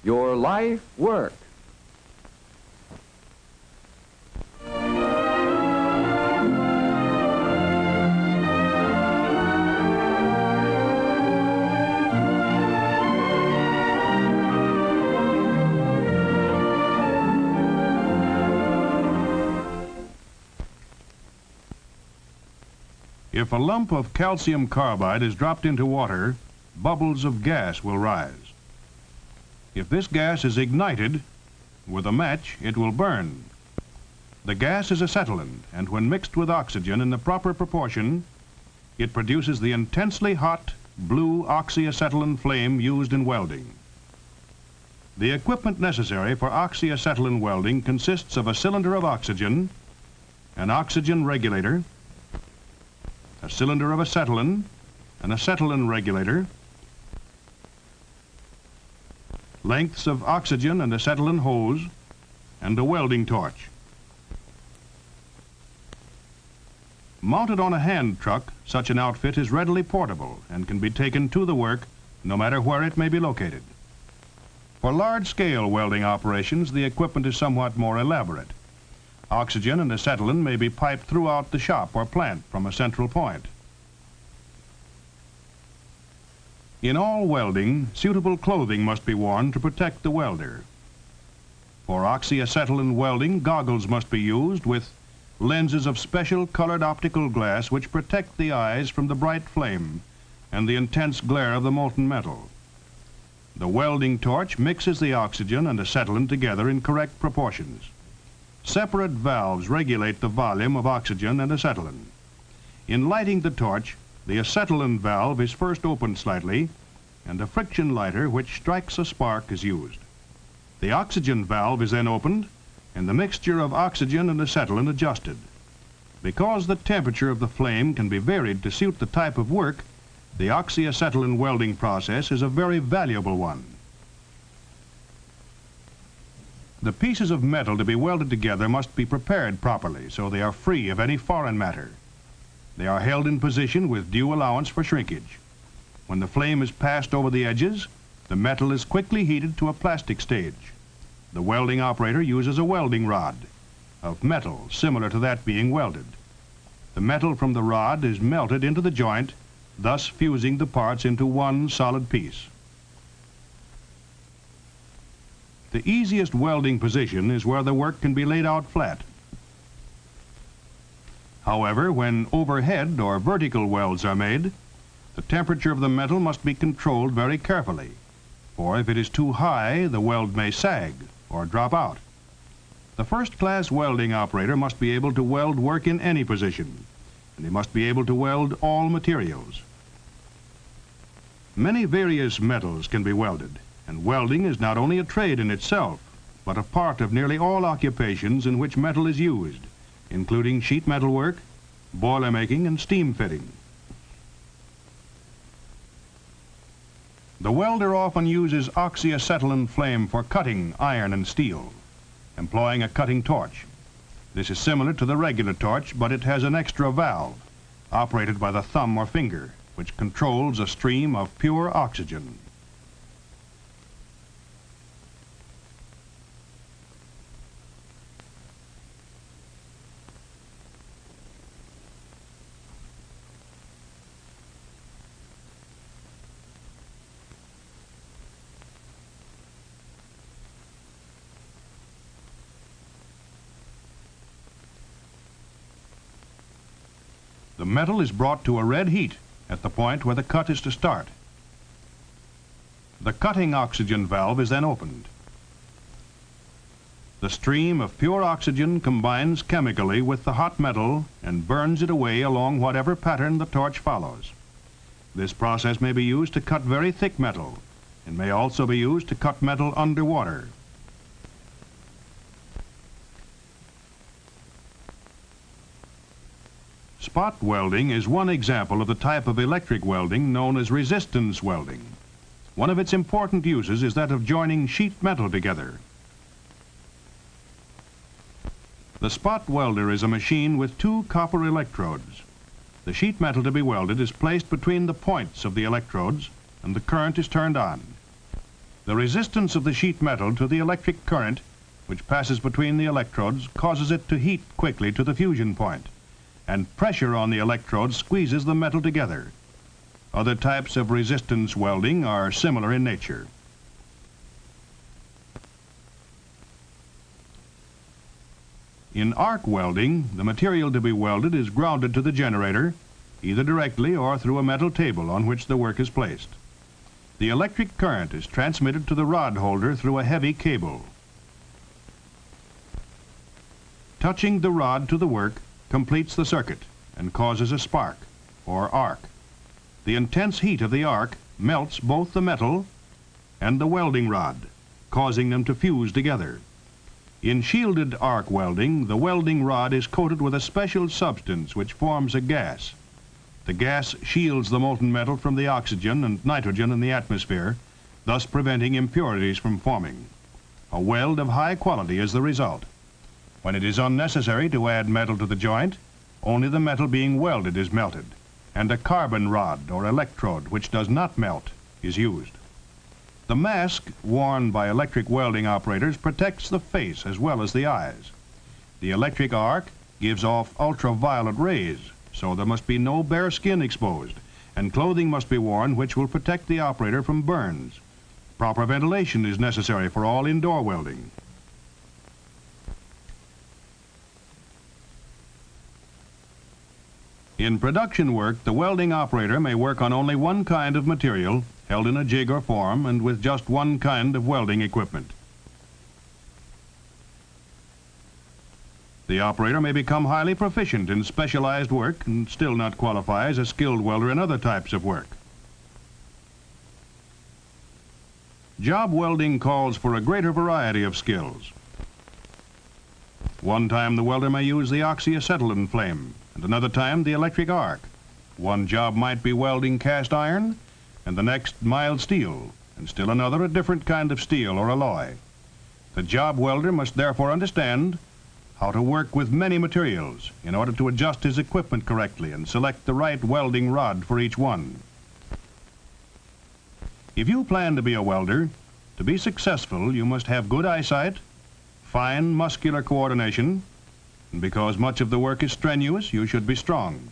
your life work. If a lump of calcium carbide is dropped into water, bubbles of gas will rise. If this gas is ignited with a match, it will burn. The gas is acetylene, and when mixed with oxygen in the proper proportion, it produces the intensely hot blue oxyacetylene flame used in welding. The equipment necessary for oxyacetylene welding consists of a cylinder of oxygen, an oxygen regulator, a cylinder of acetylene, an acetylene regulator, lengths of oxygen and acetylene hose, and a welding torch. Mounted on a hand truck, such an outfit is readily portable and can be taken to the work no matter where it may be located. For large-scale welding operations, the equipment is somewhat more elaborate. Oxygen and acetylene may be piped throughout the shop or plant from a central point. In all welding, suitable clothing must be worn to protect the welder. For oxyacetylene welding, goggles must be used with lenses of special colored optical glass which protect the eyes from the bright flame and the intense glare of the molten metal. The welding torch mixes the oxygen and acetylene together in correct proportions. Separate valves regulate the volume of oxygen and acetylene. In lighting the torch, the acetylene valve is first opened slightly, and a friction lighter which strikes a spark is used. The oxygen valve is then opened, and the mixture of oxygen and acetylene adjusted. Because the temperature of the flame can be varied to suit the type of work, the oxyacetylene welding process is a very valuable one. The pieces of metal to be welded together must be prepared properly so they are free of any foreign matter. They are held in position with due allowance for shrinkage. When the flame is passed over the edges, the metal is quickly heated to a plastic stage. The welding operator uses a welding rod of metal similar to that being welded. The metal from the rod is melted into the joint, thus fusing the parts into one solid piece. The easiest welding position is where the work can be laid out flat. However, when overhead or vertical welds are made, the temperature of the metal must be controlled very carefully, for if it is too high, the weld may sag or drop out. The first-class welding operator must be able to weld work in any position, and he must be able to weld all materials. Many various metals can be welded, and welding is not only a trade in itself, but a part of nearly all occupations in which metal is used, including sheet metal work, boiler making, and steam fitting. The welder often uses oxyacetylene flame for cutting iron and steel, employing a cutting torch. This is similar to the regular torch, but it has an extra valve, operated by the thumb or finger, which controls a stream of pure oxygen. The metal is brought to a red heat at the point where the cut is to start. The cutting oxygen valve is then opened. The stream of pure oxygen combines chemically with the hot metal and burns it away along whatever pattern the torch follows. This process may be used to cut very thick metal and may also be used to cut metal underwater. Spot welding is one example of the type of electric welding known as resistance welding. One of its important uses is that of joining sheet metal together. The spot welder is a machine with two copper electrodes. The sheet metal to be welded is placed between the points of the electrodes and the current is turned on. The resistance of the sheet metal to the electric current which passes between the electrodes causes it to heat quickly to the fusion point, and pressure on the electrodes squeezes the metal together. Other types of resistance welding are similar in nature. In arc welding, the material to be welded is grounded to the generator, either directly or through a metal table on which the work is placed. The electric current is transmitted to the rod holder through a heavy cable. Touching the rod to the work completes the circuit and causes a spark, or arc. The intense heat of the arc melts both the metal and the welding rod, causing them to fuse together. In shielded arc welding, the welding rod is coated with a special substance which forms a gas. The gas shields the molten metal from the oxygen and nitrogen in the atmosphere, thus preventing impurities from forming. A weld of high quality is the result. When it is unnecessary to add metal to the joint, only the metal being welded is melted, and a carbon rod or electrode which does not melt is used. The mask worn by electric welding operators protects the face as well as the eyes. The electric arc gives off ultraviolet rays, so there must be no bare skin exposed, and clothing must be worn which will protect the operator from burns. Proper ventilation is necessary for all indoor welding. In production work, the welding operator may work on only one kind of material, held in a jig or form, and with just one kind of welding equipment. The operator may become highly proficient in specialized work and still not qualify as a skilled welder in other types of work. Job welding calls for a greater variety of skills. One time the welder may use the oxyacetylene flame, and another time the electric arc. One job might be welding cast iron, and the next mild steel, and still another a different kind of steel or alloy. The job welder must therefore understand how to work with many materials in order to adjust his equipment correctly and select the right welding rod for each one. If you plan to be a welder, to be successful you must have good eyesight, fine muscular coordination, and because much of the work is strenuous, you should be strong.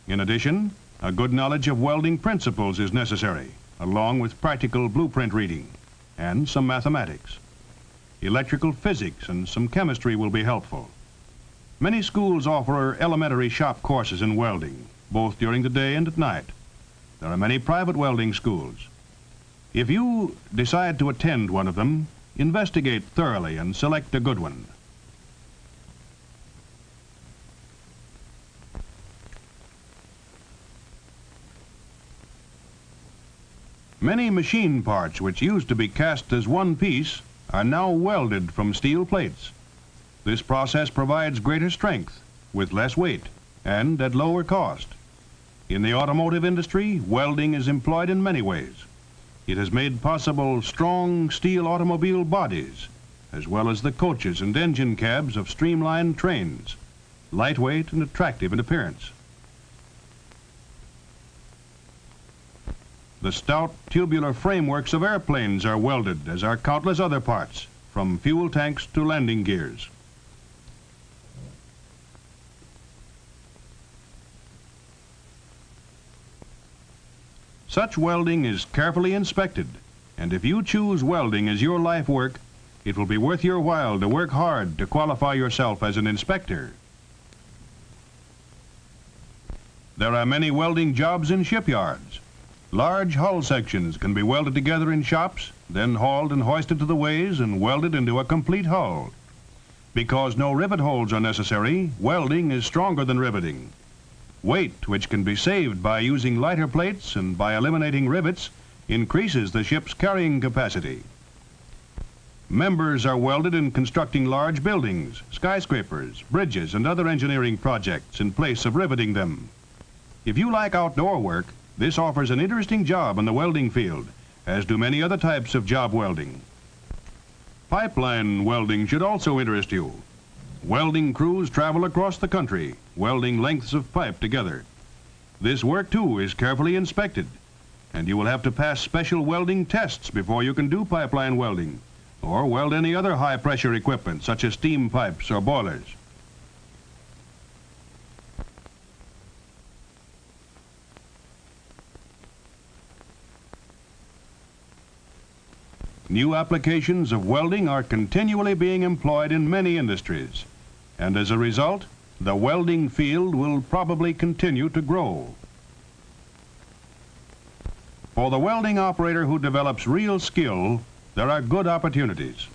In addition, a good knowledge of welding principles is necessary, along with practical blueprint reading and some mathematics. Electrical physics and some chemistry will be helpful. Many schools offer elementary shop courses in welding, both during the day and at night. There are many private welding schools. If you decide to attend one of them, investigate thoroughly and select a good one. Many machine parts which used to be cast as one piece are now welded from steel plates. This process provides greater strength with less weight and at lower cost. In the automotive industry, welding is employed in many ways. It has made possible strong steel automobile bodies, as well as the coaches and engine cabs of streamlined trains, lightweight and attractive in appearance. The stout tubular frameworks of airplanes are welded, as are countless other parts, from fuel tanks to landing gears. Such welding is carefully inspected, and if you choose welding as your life work, it will be worth your while to work hard to qualify yourself as an inspector. There are many welding jobs in shipyards. Large hull sections can be welded together in shops, then hauled and hoisted to the ways and welded into a complete hull. Because no rivet holes are necessary, welding is stronger than riveting. Weight, which can be saved by using lighter plates and by eliminating rivets, increases the ship's carrying capacity. Members are welded in constructing large buildings, skyscrapers, bridges, and other engineering projects in place of riveting them. If you like outdoor work, this offers an interesting job in the welding field, as do many other types of job welding. Pipeline welding should also interest you. Welding crews travel across the country, welding lengths of pipe together. This work, too, is carefully inspected. and you will have to pass special welding tests before you can do pipeline welding or weld any other high-pressure equipment such as steam pipes or boilers. New applications of welding are continually being employed in many industries, and as a result, the welding field will probably continue to grow. For the welding operator who develops real skill, there are good opportunities.